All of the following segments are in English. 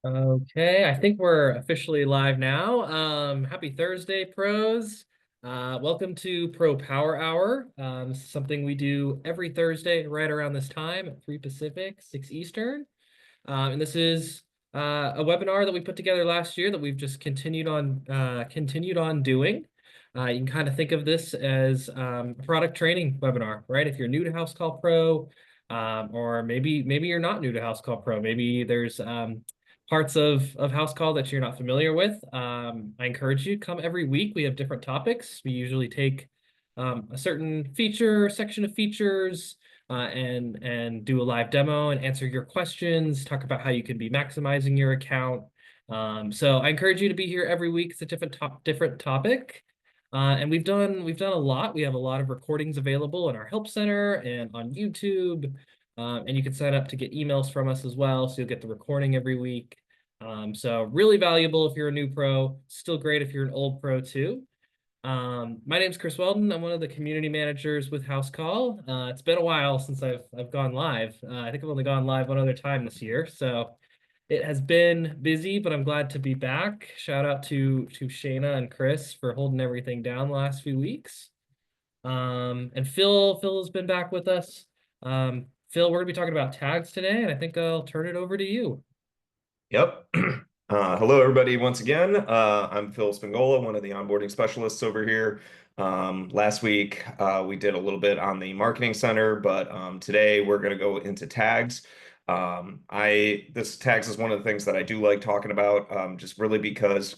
Okay, I think we're officially live now. Happy Thursday, pros. Welcome to Pro Power Hour. This is something we do every Thursday right around this time at 3 Pacific, 6 Eastern. And this is a webinar that we put together last year that we've just continued on doing. You can kind of think of this as a product training webinar, right? If you're new to Housecall Pro, or maybe you're not new to Housecall Pro, maybe there's parts of Housecall that you're not familiar with. I encourage you to come every week. We have different topics. We usually take a certain feature, section of features, and do a live demo and answer your questions, talk about how you can be maximizing your account. So I encourage you to be here every week. It's a different topic. And we've done a lot. We have a lot of recordings available in our help center and on YouTube. And you can sign up to get emails from us as well, so you'll get the recording every week. So really valuable if you're a new pro, still great if you're an old pro too. My name's Chris Weldon. I'm one of the community managers with Housecall. It's been a while since I've gone live. I think I've only gone live one other time this year, so it has been busy, but I'm glad to be back. Shout out to Shayna and Chris for holding everything down the last few weeks. And Phil has been back with us. Phil, we're gonna be talking about tags today, and I think I'll turn it over to you. Yep. Hello, everybody, once again. I'm Phil Spingola, one of the onboarding specialists over here. Last week, we did a little bit on the marketing center, but today we're going to go into tags. This tags is one of the things that I do like talking about, just really because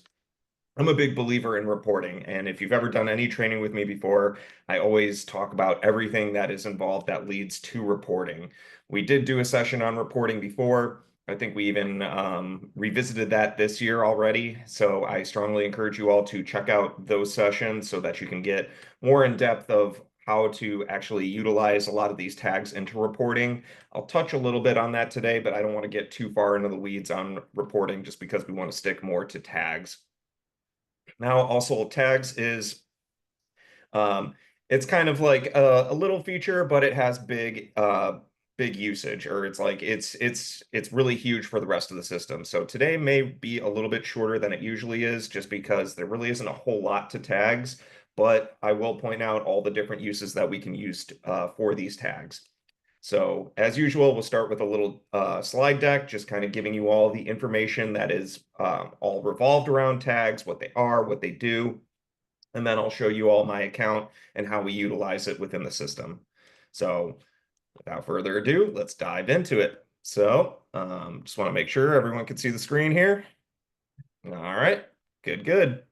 I'm a big believer in reporting. And if you've ever done any training with me before, I always talk about everything that is involved that leads to reporting. We did do a session on reporting before. I think we even revisited that this year already. So I strongly encourage you all to check out those sessions so that you can get more in depth of how to actually utilize a lot of these tags into reporting. I'll touch a little bit on that today, but I don't want to get too far into the weeds on reporting just because we want to stick more to tags. Now, also tags is um, it's kind of like a little feature, but it has big usage, or it's really huge for the rest of the system. So today may be a little bit shorter than it usually is, just because there really isn't a whole lot to tags. But I will point out all the different uses that we can use for these tags. So as usual, we'll start with a little slide deck, just kind of giving you all the information that is all revolved around tags, what they are, what they do, and then I'll show you all my account and how we utilize it within the system. So without further ado, let's dive into it. So just want to make sure everyone can see the screen here. All right, good.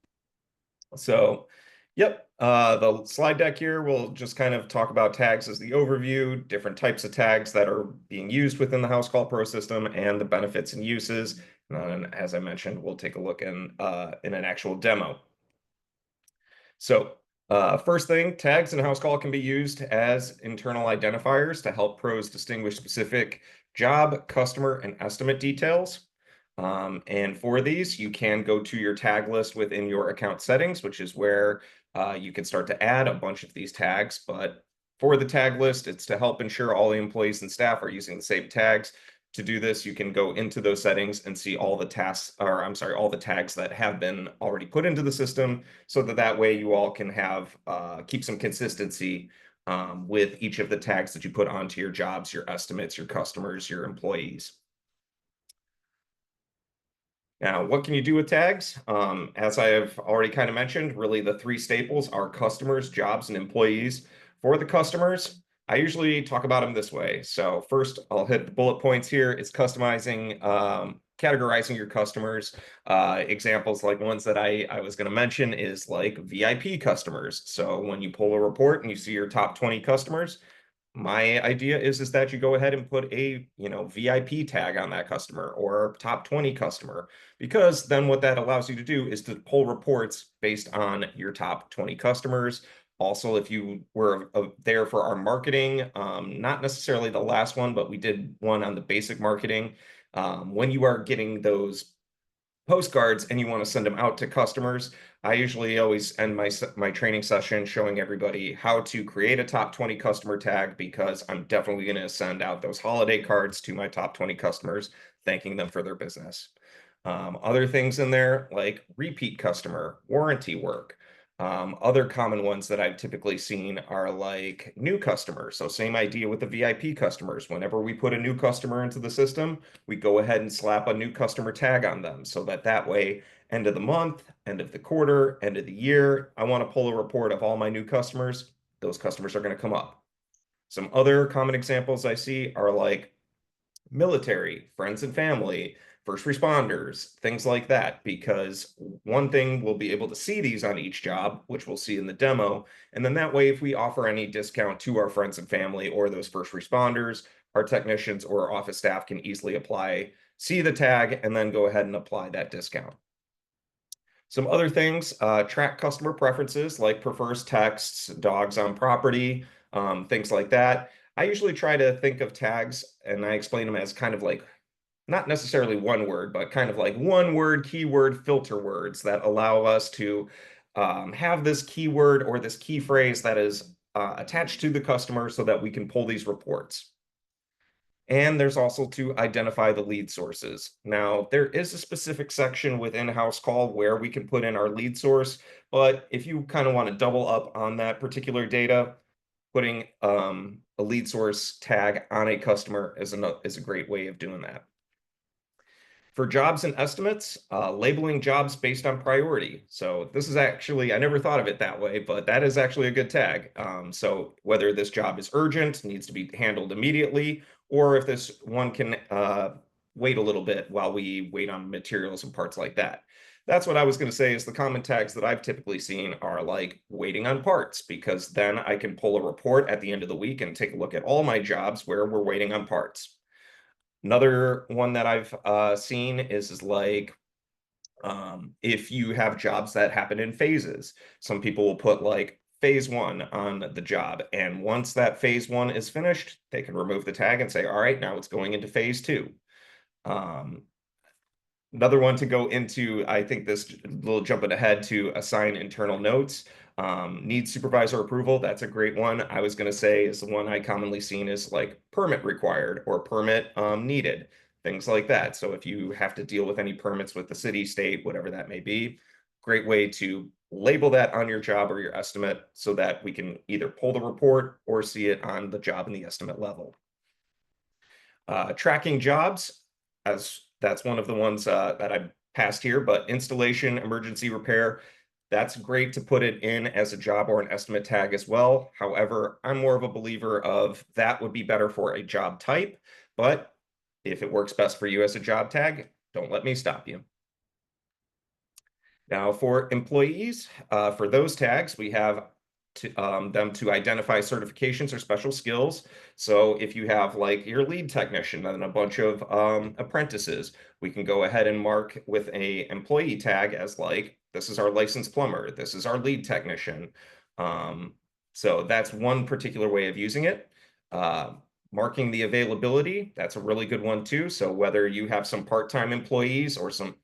So, yep, the slide deck here will just kind of talk about tags as the overview, different types of tags that are being used within the Housecall Pro system, and the benefits and uses. And as I mentioned, we'll take a look in an actual demo. So, first thing, tags in Housecall can be used as internal identifiers to help pros distinguish specific job, customer, and estimate details. And for these, you can go to your tag list within your account settings, which is where you can start to add a bunch of these tags. But for the tag list, it's to help ensure all the employees and staff are using the same tags. To do this, you can go into those settings and see all the tasks, or I'm sorry, all the tags that have been already put into the system, so that way you all can have keep some consistency with each of the tags that you put onto your jobs, your estimates, your customers, your employees. Now, what can you do with tags? As I have already kind of mentioned, really the three staples are customers, jobs, and employees. For the customers, I usually talk about them this way. So first, I'll hit the bullet points here. It's customizing, categorizing your customers. Examples like ones that I was going to mention is like VIP customers. So when you pull a report and you see your top 20 customers, my idea is that you go ahead and put a VIP tag on that customer or top 20 customer, because then what that allows you to do is to pull reports based on your top 20 customers. Also, if you were there for our marketing, not necessarily the last one, but we did one on the basic marketing. When you are getting those postcards and you want to send them out to customers, I usually always end my training session showing everybody how to create a top 20 customer tag, because I'm definitely going to send out those holiday cards to my top 20 customers, thanking them for their business. Other things in there like repeat customer, warranty work. Other common ones that I've typically seen are like new customers. So same idea with the VIP customers. Whenever we put a new customer into the system, we go ahead and slap a new customer tag on them so that that way, end of the month, end of the quarter, end of the year, I want to pull a report of all my new customers. Those customers are going to come up. Some other common examples I see are like military, friends and family, first responders, things like that. Because one thing, we'll be able to see these on each job, which we'll see in the demo. And then that way, if we offer any discount to our friends and family or those first responders, our technicians or our office staff can easily apply, see the tag, and then go ahead and apply that discount. Some other things, track customer preferences like prefers texts, dogs on property, things like that. I usually try to think of tags and I explain them as kind of like not necessarily one word, but kind of like one word, keyword, filter words that allow us to have this keyword or this key phrase that is attached to the customer so that we can pull these reports. And there's also to identify the lead sources. Now, there is a specific section within Housecall where we can put in our lead source, but if you kind of want to double up on that particular data, putting a lead source tag on a customer is a great way of doing that. For jobs and estimates, labeling jobs based on priority. So this is actually, I never thought of it that way, but that is actually a good tag. So whether this job is urgent, needs to be handled immediately, or if this one can wait a little bit while we wait on materials and parts like that. That's what I was going to say is the common tags that I've typically seen are like waiting on parts, because then I can pull a report at the end of the week and take a look at all my jobs where we're waiting on parts. Another one that I've seen is like if you have jobs that happen in phases. Some people will put like phase one on the job, and once that phase one is finished, they can remove the tag and say, all right, now it's going into phase two. Um, Another one to go into, I think this little jumping ahead to assign internal notes. Needs supervisor approval. That's a great one. I was going to say is the one I commonly seen is like permit required or permit needed, things like that. So if you have to deal with any permits with the city, state, whatever that may be, great way to label that on your job or your estimate so that we can either pull the report or see it on the job and the estimate level. Tracking jobs, as that's one of the ones that I passed here, but installation, emergency repair, that's great to put it in as a job or an estimate tag as well. However, I'm more of a believer of that would be better for a job type, but if it works best for you as a job tag, don't let me stop you. Now for employees, for those tags, we have them to identify certifications or special skills. So if you have like your lead technician and a bunch of apprentices, we can go ahead and mark with a employee tag as like, this is our licensed plumber, this is our lead technician. So that's one particular way of using it. Marking the availability, that's a really good one too. So whether you have some part-time employees or some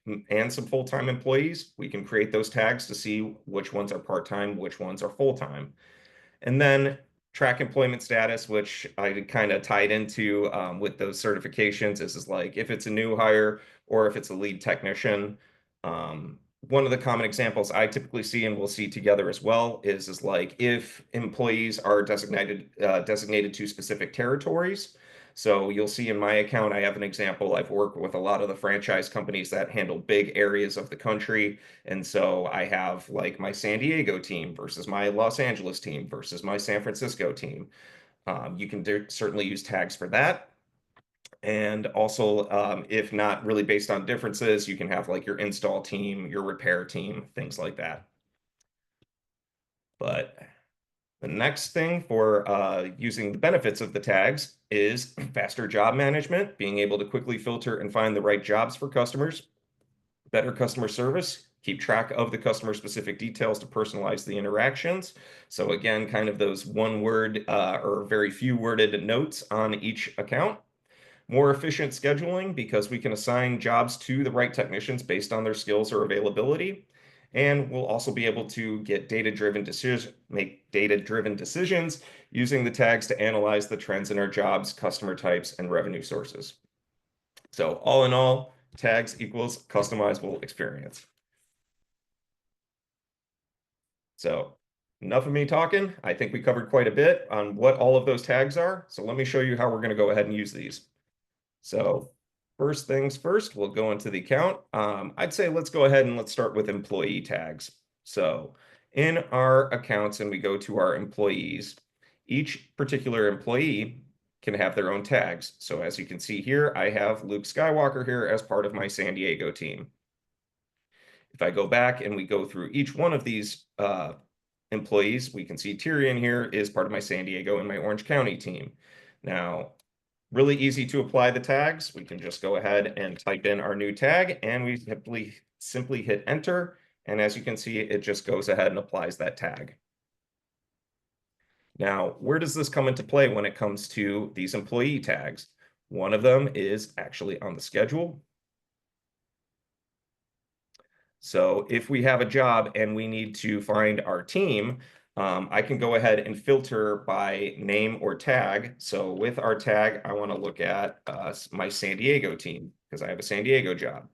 full-time employees, we can create those tags to see which ones are part-time, which ones are full-time. And then track employment status, which I kind of tied into with those certifications. This is like if it's a new hire or if it's a lead technician. One of the common examples I typically see and we'll see together as well is like if employees are designated to specific territories. So you'll see in my account, I have an example. I've worked with a lot of the franchise companies that handle big areas of the country. And so I have like my San Diego team versus my Los Angeles team versus my San Francisco team. You can certainly use tags for that. And also, if not really based on differences, you can have like your install team, your repair team, things like that. But the next thing for using the benefits of the tags is faster job management, being able to quickly filter and find the right jobs for customers, better customer service, keep track of the customer specific details to personalize the interactions. So again, kind of those one word or very few worded notes on each account. More efficient scheduling because we can assign jobs to the right technicians based on their skills or availability. And we'll also be able to get make data-driven decisions using the tags to analyze the trends in our jobs, customer types, and revenue sources. So all in all, tags equals customizable experience. So enough of me talking. I think we covered quite a bit on what all of those tags are. So let me show you how we're going to go ahead and use these. So first things first, we'll go into the account. I'd say let's go ahead and let's start with employee tags. So in our accounts, and we go to our employees, each particular employee can have their own tags. So as you can see here, I have Luke Skywalker here as part of my San Diego team. If I go back and we go through each one of these employees, we can see Tyrion here is part of my San Diego and my Orange County team. Now, really easy to apply the tags. We can just go ahead and type in our new tag, and we simply hit enter. And as you can see, it just goes ahead and applies that tag. Now, where does this come into play when it comes to these employee tags? One of them is actually on the schedule. So if we have a job and we need to find our team, I can go ahead and filter by name or tag. So with our tag, I want to look at my San Diego team because I have a San Diego job.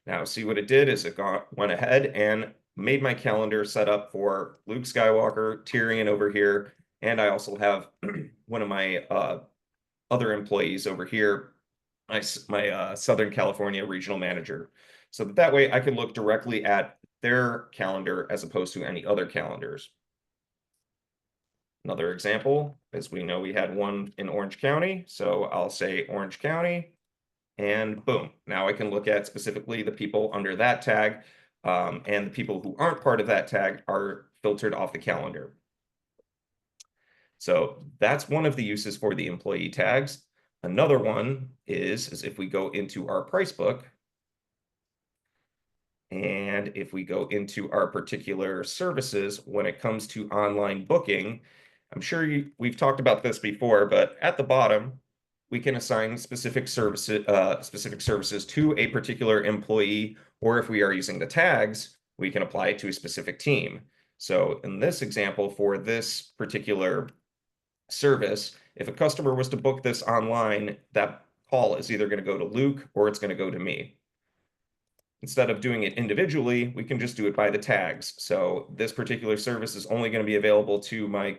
Now, see what it did is it went ahead and made my calendar set up for Luke Skywalker, Tyrion over here, and I also have one of my other employees over here, my Southern California regional manager. So that way I can look directly at their calendar as opposed to any other calendars. Another example, as we know, we had one in Orange County. So I'll say Orange County and boom. Now I can look at specifically the people under that tag, and the people who aren't part of that tag are filtered off the calendar. So that's one of the uses for the employee tags. Another one is if we go into our price book, and if we go into our particular services, when it comes to online booking, I'm sure we've talked about this before, but at the bottom, we can assign specific services to a particular employee, or if we are using the tags, we can apply it to a specific team. So in this example, for this particular service, if a customer was to book this online, that call is either going to go to Luke or it's going to go to me. Instead of doing it individually, we can just do it by the tags. So this particular service is only going to be available to my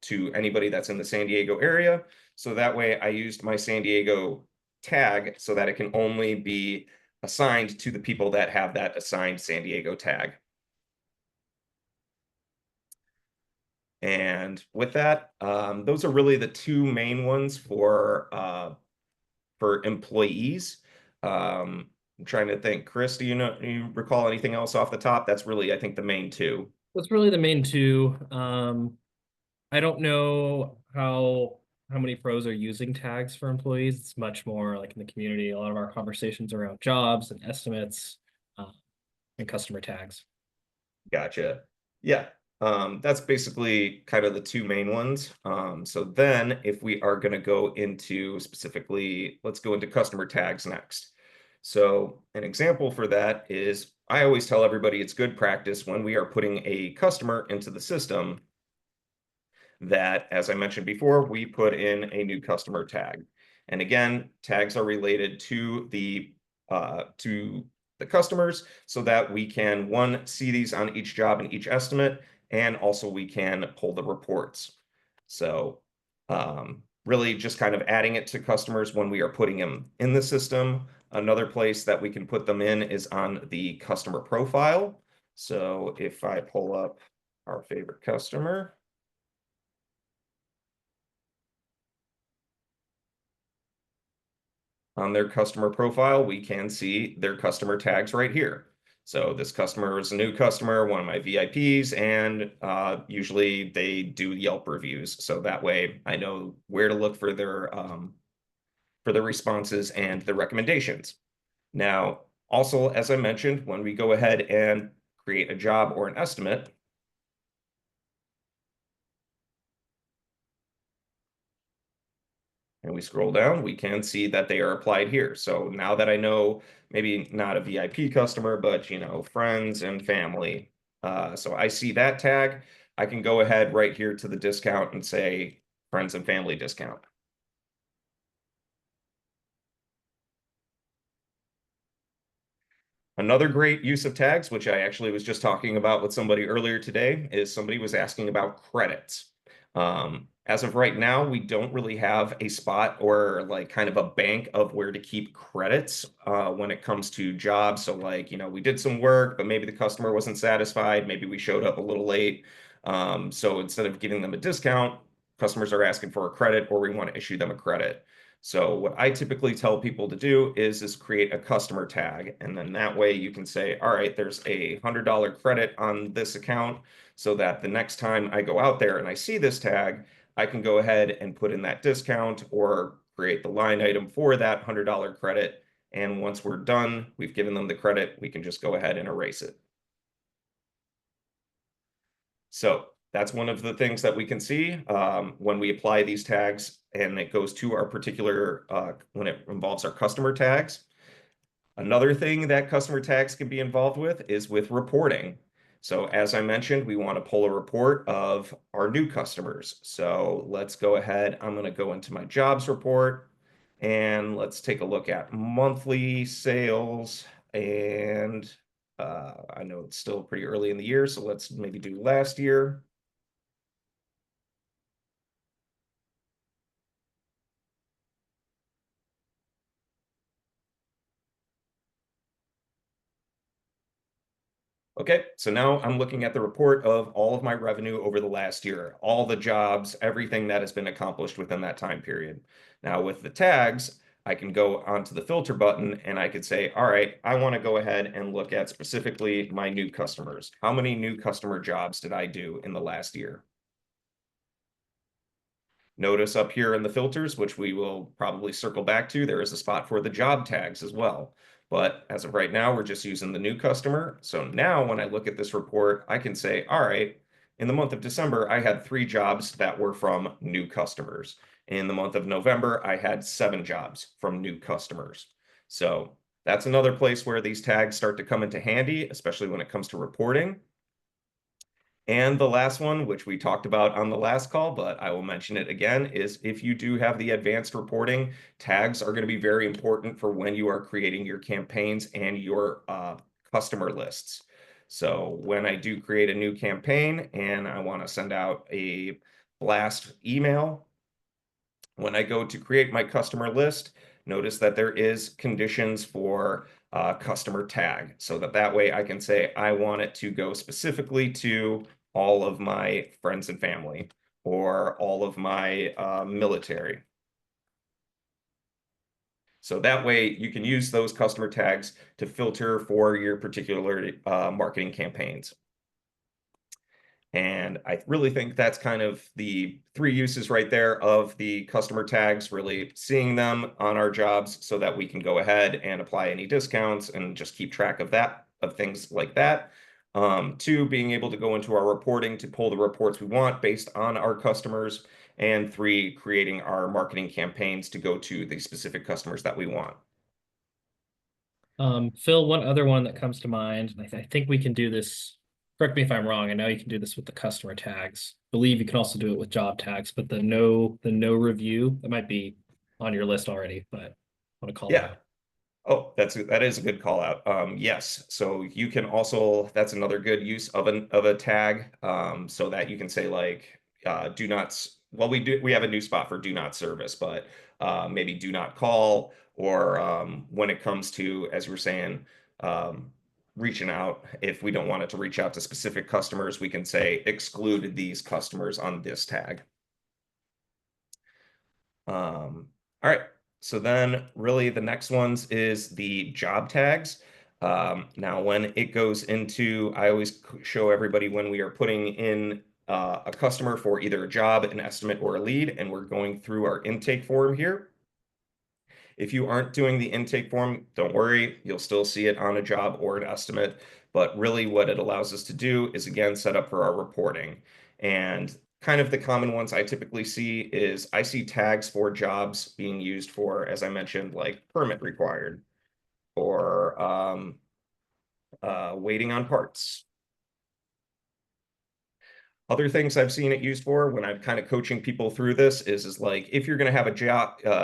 to anybody that's in the San Diego area. So that way I used my San Diego tag so that it can only be assigned to the people that have that assigned San Diego tag. And with that, those are really the two main ones for employees. I'm trying to think, Chris, do you recall anything else off the top? That's really, I think, the main two. That's really the main two. I don't know how many pros are using tags for employees. It's much more like in the community. A lot of our conversations around jobs and estimates, and customer tags. Gotcha. Yeah. That's basically kind of the two main ones. So then if we are going to go into specifically, let's go into customer tags next. So an example for that is I always tell everybody it's good practice when we are putting a customer into the system that, as I mentioned before, we put in a new customer tag. And again, tags are related to the customers so that we can, one, see these on each job and each estimate, and also we can pull the reports. So really just kind of adding it to customers when we are putting them in the system. Another place that we can put them in is on the customer profile. So if I pull up our favorite customer, on their customer profile, we can see their customer tags right here. So this customer is a new customer, one of my VIPs, and usually they do Yelp reviews. So that way I know where to look for their responses and the recommendations. Now, also, as I mentioned, when we go ahead and create a job or an estimate, and we scroll down, we can see that they are applied here. So now that I know maybe not a VIP customer, but friends and family. So I see that tag, I can go ahead right here to the discount and say friends and family discount. Another great use of tags, which I actually was just talking about with somebody earlier today, is somebody was asking about credits. As of right now, we don't really have a spot or like kind of a bank of where to keep credits when it comes to jobs. So like, we did some work, but maybe the customer wasn't satisfied. Maybe we showed up a little late. So instead of giving them a discount, customers are asking for a credit or we want to issue them a credit. So what I typically tell people to do is create a customer tag. And then that way you can say, all right, there's a $100 credit on this account so that the next time I go out there and I see this tag, I can go ahead and put in that discount or create the line item for that $100 credit. And once we're done, we've given them the credit, we can just go ahead and erase it. So that's one of the things that we can see when we apply these tags and it goes to our particular, when it involves our customer tags. Another thing that customer tags can be involved with is with reporting. So as I mentioned, we want to pull a report of our new customers. So let's go ahead. I'm going to go into my jobs report and let's take a look at monthly sales. And I know it's still pretty early in the year, so let's maybe do last year. Okay, so now I'm looking at the report of all of my revenue over the last year, all the jobs, everything that has been accomplished within that time period. Now with the tags, I can go onto the filter button and I could say, all right, I want to go ahead and look at specifically my new customers. How many new customer jobs did I do in the last year? Notice up here in the filters, which we will probably circle back to, there is a spot for the job tags as well. But as of right now, we're just using the new customer. So now when I look at this report, I can say, all right, in the month of December, I had 3 jobs that were from new customers. In the month of November, I had 7 jobs from new customers. So that's another place where these tags start to come into handy, especially when it comes to reporting. And the last one, which we talked about on the last call, but I will mention it again, is if you do have the advanced reporting, tags are going to be very important for when you are creating your campaigns and your customer lists. So when I do create a new campaign and I want to send out a blast email, when I go to create my customer list, notice that there is conditions for customer tag so that way I can say I want it to go specifically to all of my friends and family or all of my military. So that way you can use those customer tags to filter for your particular marketing campaigns. And I really think that's kind of the 3 uses right there of the customer tags, really seeing them on our jobs so that we can go ahead and apply any discounts and just keep track of that, of things like that. 2, being able to go into our reporting to pull the reports we want based on our customers. And 3, creating our marketing campaigns to go to the specific customers that we want. Phil, one other one that comes to mind, and I think we can do this. Correct me if I'm wrong. I know you can do this with the customer tags. I believe you can also do it with job tags, but the no review, that might be on your list already, but I want to call that Yeah. out. Oh, that is a good call out. Yes, so you can also, that's another good use of a tag, so that you can say like do not well, we have a new spot for do not service, but maybe do not call, or when it comes to, as you were saying, um, reaching out, if we don't want it to reach out to specific customers, we can say exclude these customers on this tag. All right, so then really the next ones is the job tags. Now when it goes into, I always show everybody when we are putting in a customer for either a job, an estimate, or a lead, and we're going through our intake form here. If you aren't doing the intake form, don't worry, you'll still see it on a job or an estimate. But really what it allows us to do is, again, set up for our reporting. And kind of the common ones I typically see is I see tags for jobs being used for, as I mentioned, like permit required or waiting on parts. Other things I've seen it used for when I'm kind of coaching people through this is like if you're going to have a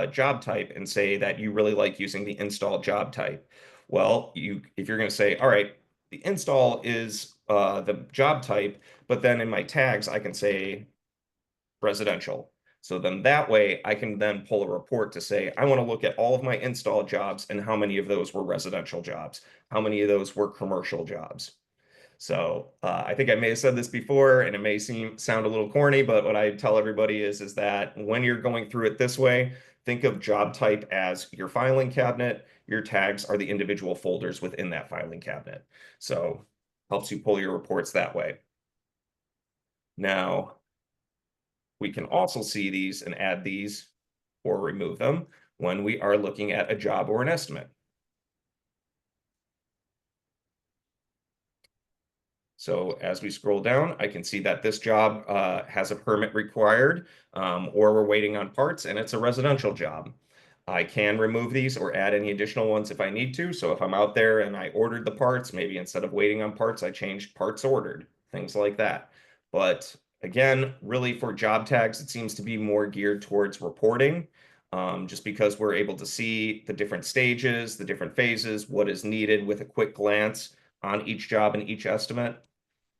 job type and say that you really like using the install job type. Well, if you're going to say, all right, the install is the job type, but then in my tags, I can say residential. So then that way I can then pull a report to say, I want to look at all of my install jobs and how many of those were residential jobs, how many of those were commercial jobs. So I think I may have said this before, and it may sound a little corny, but what I tell everybody is that when you're going through it this way, think of job type as your filing cabinet. Your tags are the individual folders within that filing cabinet. So helps you pull your reports that way. Now, we can also see these and add these or remove them when we are looking at a job or an estimate. So as we scroll down, I can see that this job has a permit required, or we're waiting on parts, and it's a residential job. I can remove these or add any additional ones if I need to. So if I'm out there and I ordered the parts, maybe instead of waiting on parts, I changed parts ordered, things like that. But again, really for job tags, it seems to be more geared towards reporting, just because we're able to see the different stages, the different phases, what is needed with a quick glance on each job and each estimate.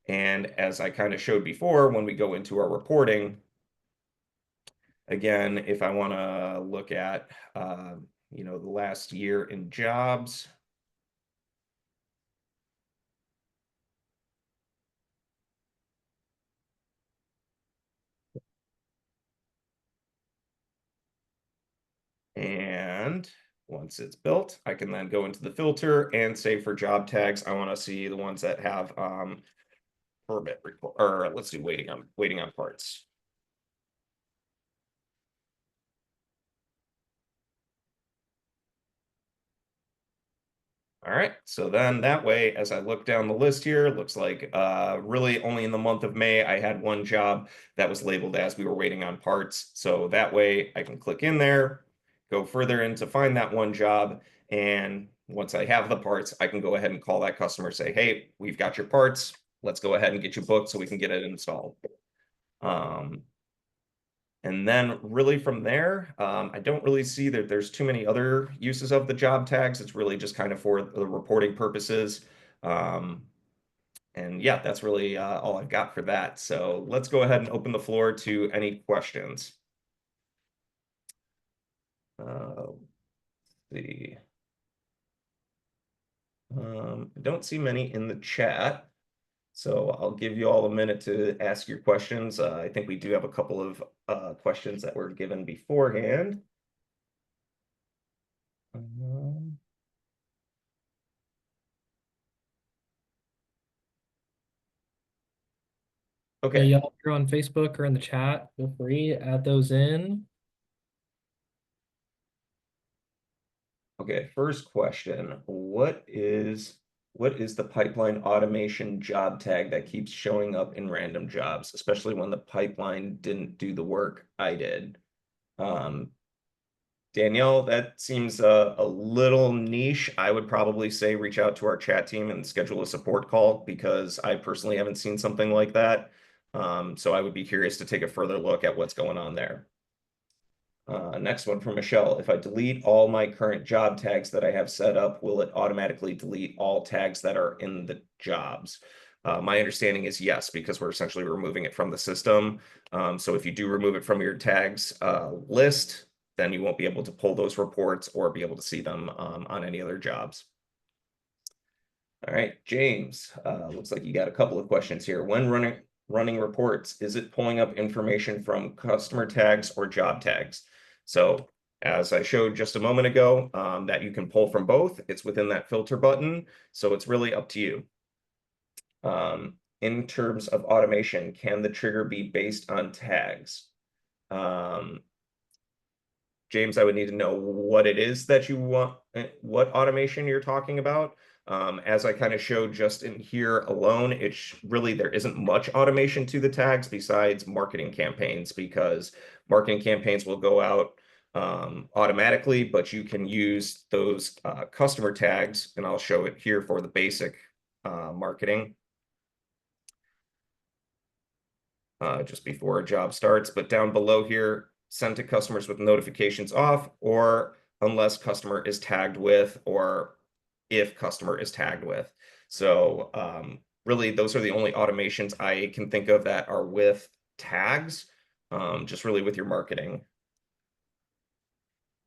And as I kind of showed before, when we go into our reporting, again, if I want to look at, the last year in jobs, and once it's built, I can then go into the filter and say for job tags, I want to see the ones that have permit report, or let's do waiting on parts. All right, so then that way, as I look down the list here, it looks like really only in the month of May, I had one job that was labeled as we were waiting on parts. So that way I can click in there, go further in to find that one job. And once I have the parts, I can go ahead and call that customer, say, hey, we've got your parts. Let's go ahead and get you booked so we can get it installed. And then really from there, I don't really see that there's too many other uses of the job tags. It's really just kind of for the reporting purposes. Um, and yeah, that's really all I've got for that. So let's go ahead and open the floor to any questions. Let's see. I don't see many in the chat. So I'll give you all a minute to ask your questions. I think we do have a couple of questions that were given beforehand. Yeah, Okay. y'all, if you're on Facebook or in the chat, feel free to add those in. Okay, first question. What is the pipeline automation job tag that keeps showing up in random jobs, especially when the pipeline didn't do the work I did? Um, Danielle, that seems a little niche. I would probably say reach out to our chat team and schedule a support call because I personally haven't seen something like that. So I would be curious to take a further look at what's going on there. Next one from Michelle. If I delete all my current job tags that I have set up, will it automatically delete all tags that are in the jobs? My understanding is yes, because we're essentially removing it from the system. So if you do remove it from your tags list, then you won't be able to pull those reports or be able to see them on any other jobs. All right, James, looks like you got a couple of questions here. When running reports, is it pulling up information from customer tags or job tags? So as I showed just a moment ago, that you can pull from both. It's within that filter button. So it's really up to you. In terms of automation, can the trigger be based on tags? James, I would need to know what it is that you want, what automation you're talking about. As I kind of showed just in here alone, it's really, there isn't much automation to the tags besides marketing campaigns, because marketing campaigns will go out automatically, but you can use those customer tags, and I'll show it here for the basic marketing just before a job starts. But down below here, send to customers with notifications off, or unless customer is tagged with, or if customer is tagged with. So really, those are the only automations I can think of that are with tags, just really with your marketing.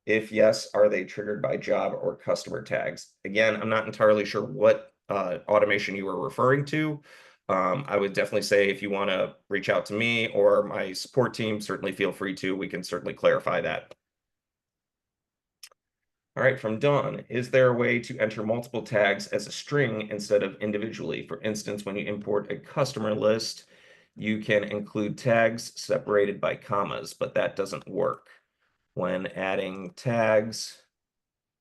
If yes, are they triggered by job or customer tags? Again, I'm not entirely sure what automation you were referring to. I would definitely say if you want to reach out to me or my support team, certainly feel free to. We can certainly clarify that. All right, from Dawn, is there a way to enter multiple tags as a string instead of individually? For instance, when you import a customer list, you can include tags separated by commas, but that doesn't work. When adding tags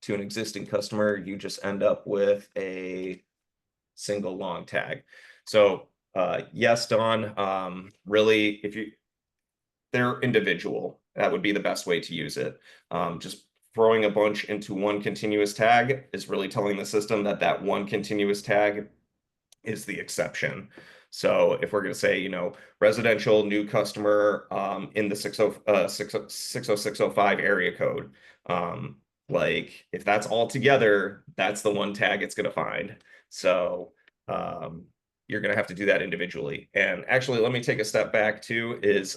to an existing customer, you just end up with a single long tag. So yes, Dawn, really, if they're individual, that would be the best way to use it. Just throwing a bunch into one continuous tag is really telling the system that that one continuous tag is the exception. So if we're going to say, residential new customer in the 60605 area code, like if that's all together, that's the one tag it's going to find. So you're going to have to do that individually. And actually, let me take a step back too, is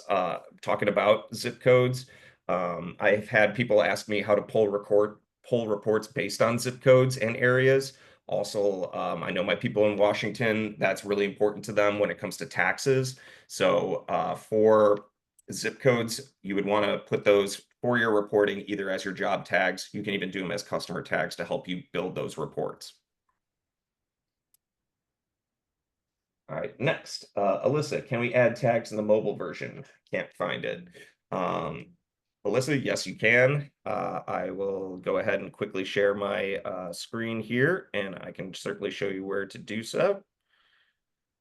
talking about zip codes. I've had people ask me how to pull reports based on zip codes and areas. Also, I know my people in Washington, that's really important to them when it comes to taxes. So for zip codes, you would want to put those for your reporting either as your job tags. You can even do them as customer tags to help you build those reports. All right, next, Alyssa, can we add tags in the mobile version? Can't find it. Alyssa, yes, you can. I will go ahead and quickly share my screen here, and I can certainly show you where to do so.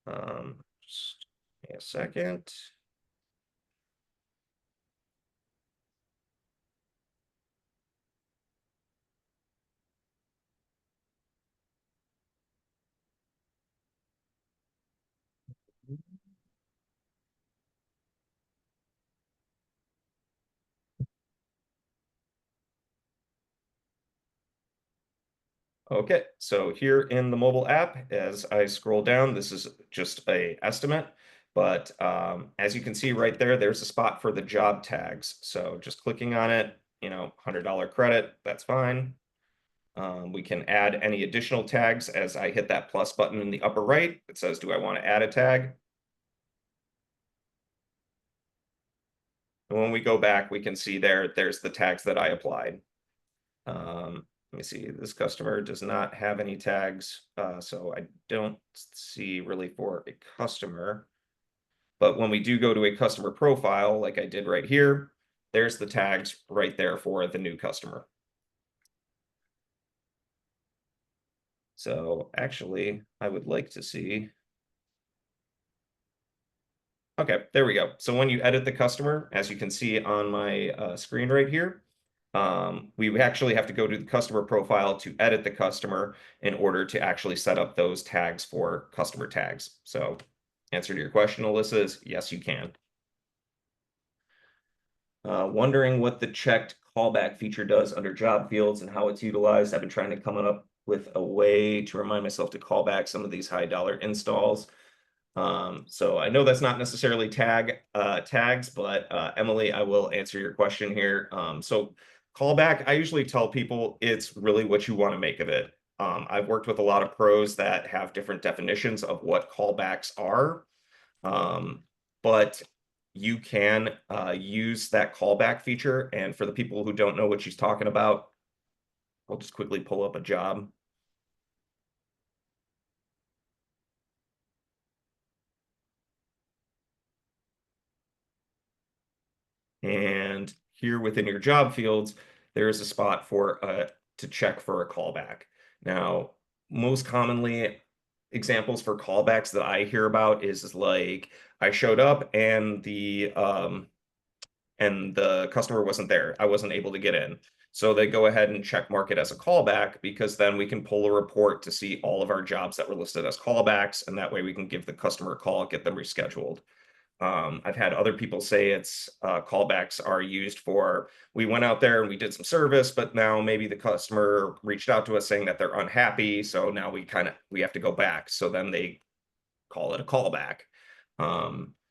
Just give me a second. Okay, so here in the mobile app, as I scroll down, this is just a estimate, but as you can see right there, there's a spot for the job tags. So just clicking on it, $100 credit, that's fine. We can add any additional tags as I hit that plus button in the upper right. It says, do I want to add a tag? And when we go back, we can see there's the tags that I applied. Let me see, this customer does not have any tags, so I don't see really for a customer. But when we do go to a customer profile, like I did right here, there's the tags right there for the new customer. So actually, I would like to see. Okay, there we go. So when you edit the customer, as you can see on my screen right here, we actually have to go to the customer profile to edit the customer in order to actually set up those tags for customer tags. So answer to your question, Alyssa, is yes, you can. Wondering what the checked callback feature does under job fields and how it's utilized. I've been trying to come up with a way to remind myself to call back some of these high dollar installs. So I know that's not necessarily tags, but Emily, I will answer your question here. So callback, I usually tell people it's really what you want to make of it. I've worked with a lot of pros that have different definitions of what callbacks are, but you can use that callback feature. And for the people who don't know what she's talking about, I'll just quickly pull up a job. And here within your job fields, there is a spot for to check for a callback. Now, most commonly, examples for callbacks that I hear about is like I showed up and the customer wasn't there. I wasn't able to get in. So they go ahead and check mark it as a callback because then we can pull a report to see all of our jobs that were listed as callbacks, and that way we can give the customer a call, get them rescheduled. I've had other people say it's callbacks are used for, we went out there and we did some service, but now maybe the customer reached out to us saying that they're unhappy, so now we have to go back. So then they call it a callback.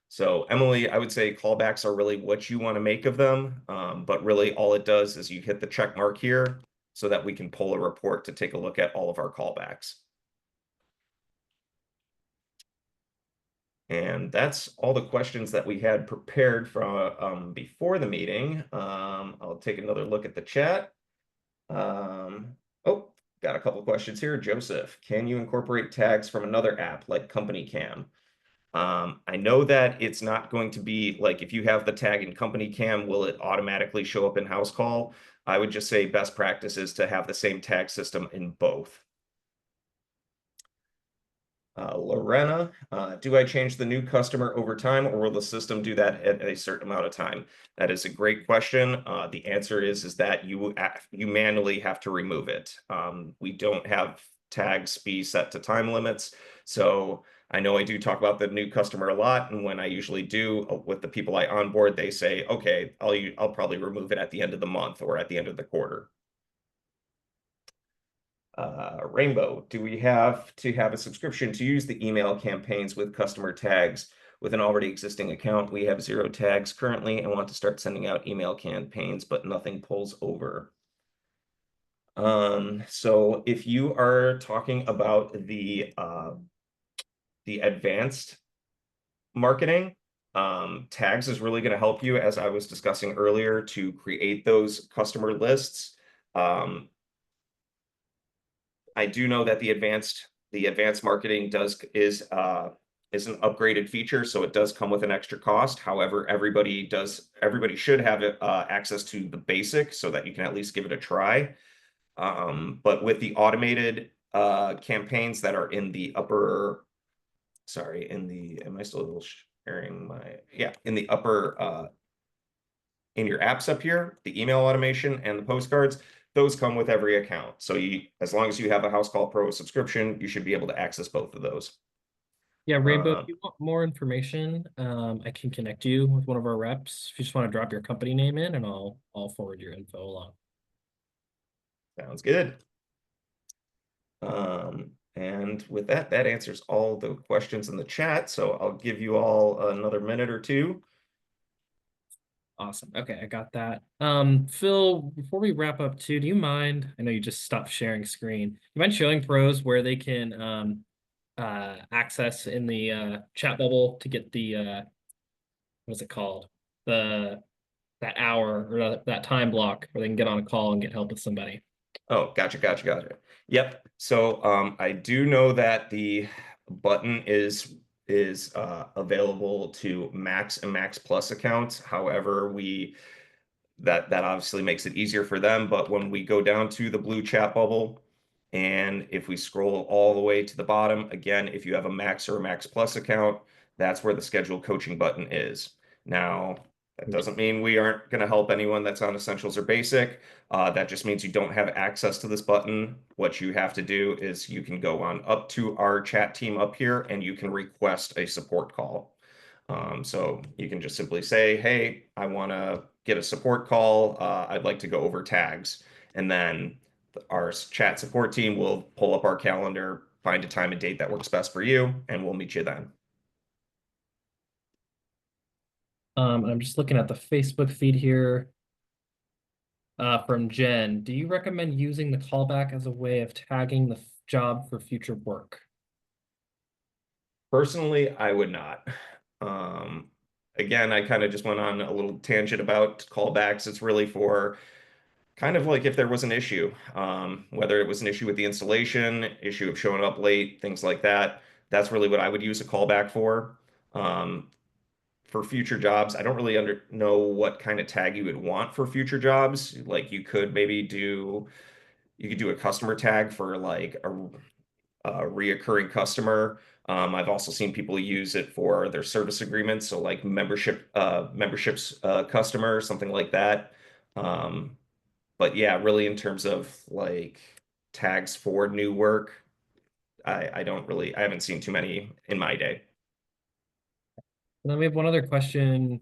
So Emily, I would say callbacks are really what you want to make of them, but really all it does is you hit the check mark here so that we can pull a report to take a look at all of our callbacks. And that's all the questions that we had prepared from before the meeting. I'll take another look at the chat. Oh, got a couple questions here. Joseph, can you incorporate tags from another app like Company Cam? I know that it's not going to be like if you have the tag in Company Cam, will it automatically show up in Housecall? I would just say best practice is to have the same tag system in both. Lorena, do I change the new customer over time, or will the system do that at a certain amount of time? That is a great question. The answer is that you manually have to remove it. We don't have tags be set to time limits. So I know I do talk about the new customer a lot, and when I usually do with the people I onboard, they say, okay, I'll probably remove it at the end of the month or at the end of the quarter. Rainbow, do we have to have a subscription to use the email campaigns with customer tags? With an already existing account, we have 0 tags currently and want to start sending out email campaigns, but nothing pulls over. So if you are talking about the advanced marketing, tags is really going to help you, as I was discussing earlier, to create those customer lists. I do know that the advanced marketing is an upgraded feature, so it does come with an extra cost. However, everybody should have access to the basic so that you can at least give it a try. But with the automated campaigns that are in the upper, sorry, am I still sharing my, yeah, in the upper, in your apps up here, the email automation and the postcards, those come with every account. So as long as you have a Housecall Pro subscription, you should be able to access both of those. Yeah, Rainbow, if Um, you want more information, I can connect you with one of our reps. If you just want to drop your company name in, and I'll forward your info along. Sounds good. And with that, that answers all the questions in the chat. So I'll give you all another minute or two. Awesome. Okay, I got that. Phil, before we wrap up too, do you mind? I know you just stopped sharing screen. You mind showing pros where they can access in the chat bubble to get the what's it called? The that hour or that time block where they can get on a call and get help with somebody. Oh, gotcha. Yep. So I do know that the button is available to Max and Max Plus accounts. However, that obviously makes it easier for them. But when we go down to the blue chat bubble, and if we scroll all the way to the bottom, again, if you have a Max or a Max Plus account, that's where the schedule coaching button is. Now, that doesn't mean we aren't going to help anyone that's on Essentials or Basic. That just means you don't have access to this button. What you have to do is you can go on up to our chat team up here and you can request a support call. So you can just simply say, hey, I want to get a support call. I'd like to go over tags. And then our chat support team will pull up our calendar, find a time and date that works best for you, and we'll meet you then. I'm just looking at the Facebook feed here from Jen. Do you recommend using the callback as a way of tagging the job for future work? Personally, I would not. Again, I kind of just went on a little tangent about callbacks. It's really for kind of like if there was an issue, whether it was an issue with the installation, issue of showing up late, things like that. That's really what I would use a callback for. For future jobs, I don't really know what kind of tag you would want for future jobs. Like you could do a customer tag for like a reoccurring customer. I've also seen people use it for their service agreements, so like memberships customer, something like that. Um, but yeah, really in terms of like tags for new work, I haven't seen too many in my day. And then we have one other question.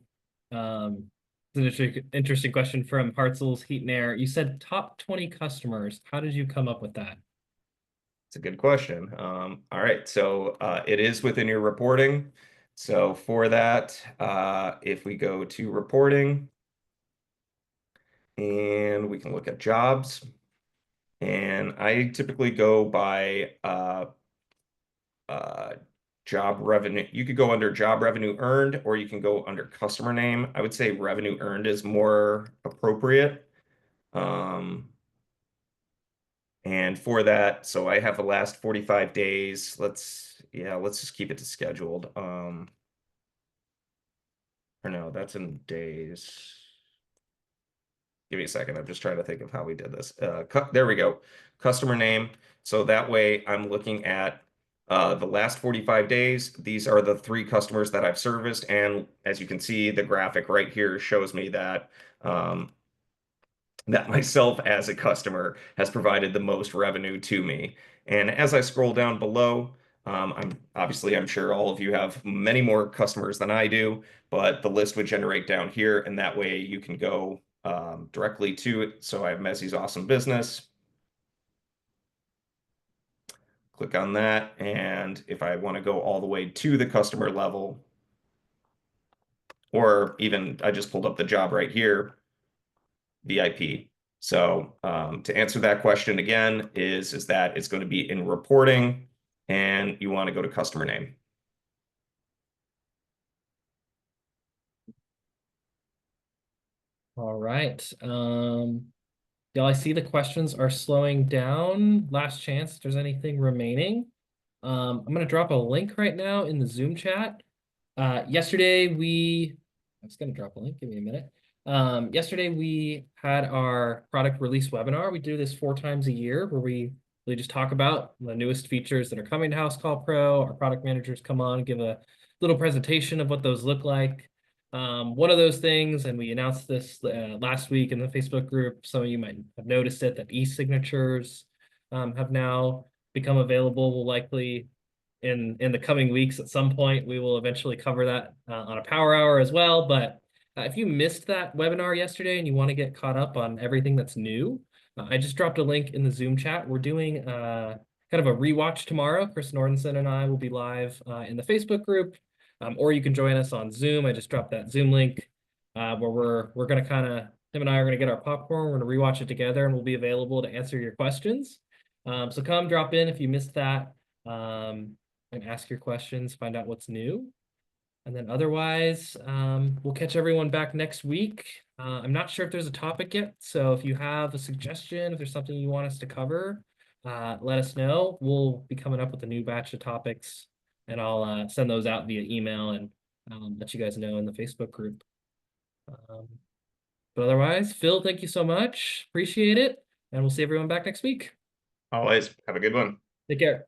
It's an interesting question from Hartzell's Heat and Air. You said top 20 customers. How did you come up with that? It's a good question. All right, so it is within your reporting. So for that, if we go to reporting and we can look at jobs, and I typically go by uh, job revenue. You could go under job revenue earned, or you can go under customer name. I would say revenue earned is more appropriate. Um, and for that, so I have the last 45 days. Let's just keep it to scheduled. Or no, that's in days. Give me a second. I'm just trying to think of how we did this. There we go. Customer name. So that way I'm looking at the last 45 days. These are the 3 customers that I've serviced. And as you can see, the graphic right here shows me that myself as a customer has provided the most revenue to me. And as I scroll down below, I'm sure all of you have many more customers than I do, but the list would generate down here, and that way you can go directly to it. So I have Mezzi's Awesome Business. Click on that, and if I want to go all the way to the customer level, or even I just pulled up the job right here, VIP. So to answer that question again is that it's going to be in reporting and you want to go to customer name. All right. Yeah, I see the questions are slowing down. Last chance if there's anything remaining. I'm gonna drop a link right now in the Zoom chat. Yesterday I was gonna drop a link, give me a minute. Yesterday we had our product release webinar. We do this 4 times a year where we really just talk about the newest features that are coming to Housecall Pro. Our product managers come on and give a little presentation of what those look like. One of those things, and we announced this last week in the Facebook group, some of you might have noticed it, that e-signatures have now become available. Will likely in the coming weeks at some point, we will eventually cover that on a power hour as well. But if you missed that webinar yesterday and you want to get caught up on everything that's new, I just dropped a link in the Zoom chat. We're doing kind of a rewatch tomorrow. Chris Nordenson and I will be live in the Facebook group. Or you can join us on Zoom. I just dropped that Zoom link where we're gonna him and I are gonna get our popcorn. We're gonna rewatch it together, and we'll be available to answer your questions. So come drop in if you missed that, and ask your questions, find out what's new. And then otherwise, we'll catch everyone back next week. I'm not sure if there's a topic yet, so if you have a suggestion, if there's something you want us to cover, let us know. We'll be coming up with a new batch of topics, and I'll send those out via email and let you guys know in the Facebook group. But otherwise, Phil, thank you so much. Appreciate it. And we'll see everyone back next week. Always have a good one. Take care.